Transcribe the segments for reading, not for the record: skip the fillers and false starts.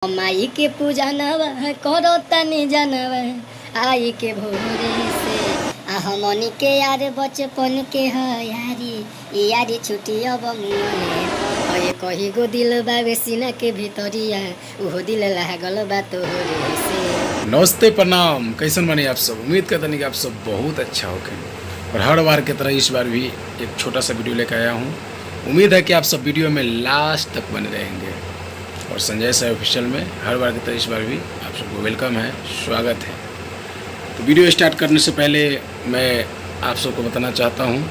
माई के पूजा नवा करो तनी जनवा आई के भोरे से हमनी के यार बचपन के ह यारी छुट्टी अब मुने कही गो दिल बावे सीना के भीतरिया उहो दिल लागल बा तोहरे से। नमस्ते प्रणाम, कैसन बने आप सब। उम्मीद करते हैं कि आप सब बहुत अच्छा होके और हर बार की तरह इस बार भी एक छोटा सा वीडियो लेकर आया हूँ। उम्मीद है कि आप सब वीडियो में लास्ट तक बने रहेंगे और संजय साहब ऑफिशियल में हर बार की तरह इस बार भी आप सबको वेलकम है, स्वागत है। तो वीडियो स्टार्ट करने से पहले मैं आप सबको बताना चाहता हूँ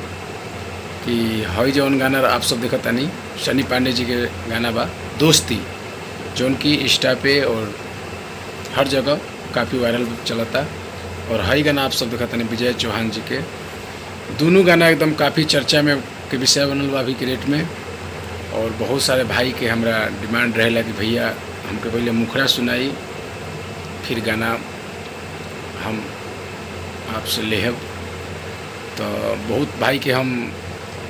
कि हई जौन गाना आप सब देखता नहीं, सनी पांडे जी के गाना बा दोस्ती, जो उनकी इंस्टा पे और हर जगह काफ़ी वायरल चलता। और हई गाना आप सब देखता नहीं विजय चौहान जी के, दोनों गाना एकदम काफ़ी चर्चा में के विषय बनल बा अभी के डेट में। और बहुत सारे भाई के हमरा डिमांड रहेला कि भैया हमके पहले मुखड़ा सुनाई फिर गाना हम आपसे लेहब। तो बहुत भाई के हम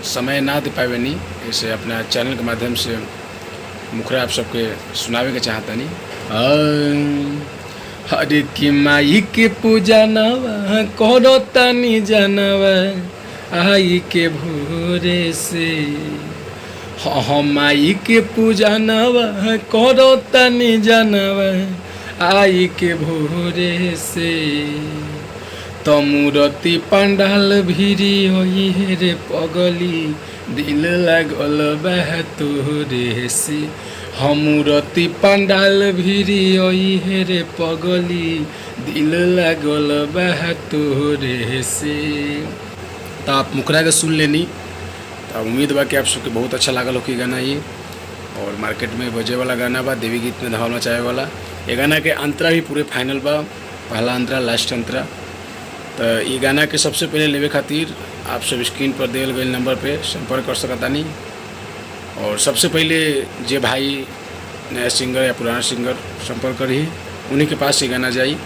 समय ना दे पावे नहीं, ऐसे अपना चैनल के माध्यम से मुखड़ा आप सबके सुनावे के चाहता नहीं। हरे की माई के पूजा नवा करो तनी जनवा आई के भोरे से, हाँ माई के पूजा नवा करो तनी जनवा आई के भोरे से। तो मूर्ति पंडाल भिरी होई रे पगली दिल लागल बा तोहरे से, हम मूर्ति पंडाल भिरी होई रे पगली दिल लागल बा तोहरे से। तो आप मुखड़ा के सुन लेनी। तो उम्मीद बा कि आप सबके बहुत अच्छा लागल हो कि गाना ये, और मार्केट में बजे वाला गाना बा, देवी गीत में धमाल मचाए वाला। ये गाना के अंतरा भी पूरे फाइनल बा, पहला अंतरा लास्ट अंतरा। तो ये गाना के सबसे पहले लेवे खातिर आप सब स्क्रीन पर दिए गए नंबर पे संपर्क कर सकता नहीं। और सबसे पहले जे भाई नया सिंगर या पुराना सिंगर संपर्क करी उन्हीं के पास ये गाना जाई,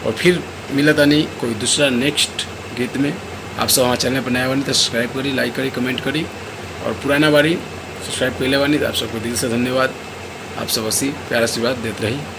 और फिर मिलता नहीं कोई दूसरा नेक्स्ट गीत में। आप सब हमारे चैनल पर नया बनी तो सब्सक्राइब करी, लाइक करी, कमेंट करी, और पुराना बारी सब्सक्राइब कर ले बानी तो आप सबको दिल से धन्यवाद। आप सब ऐसी प्यार आशीर्वाद देते रही।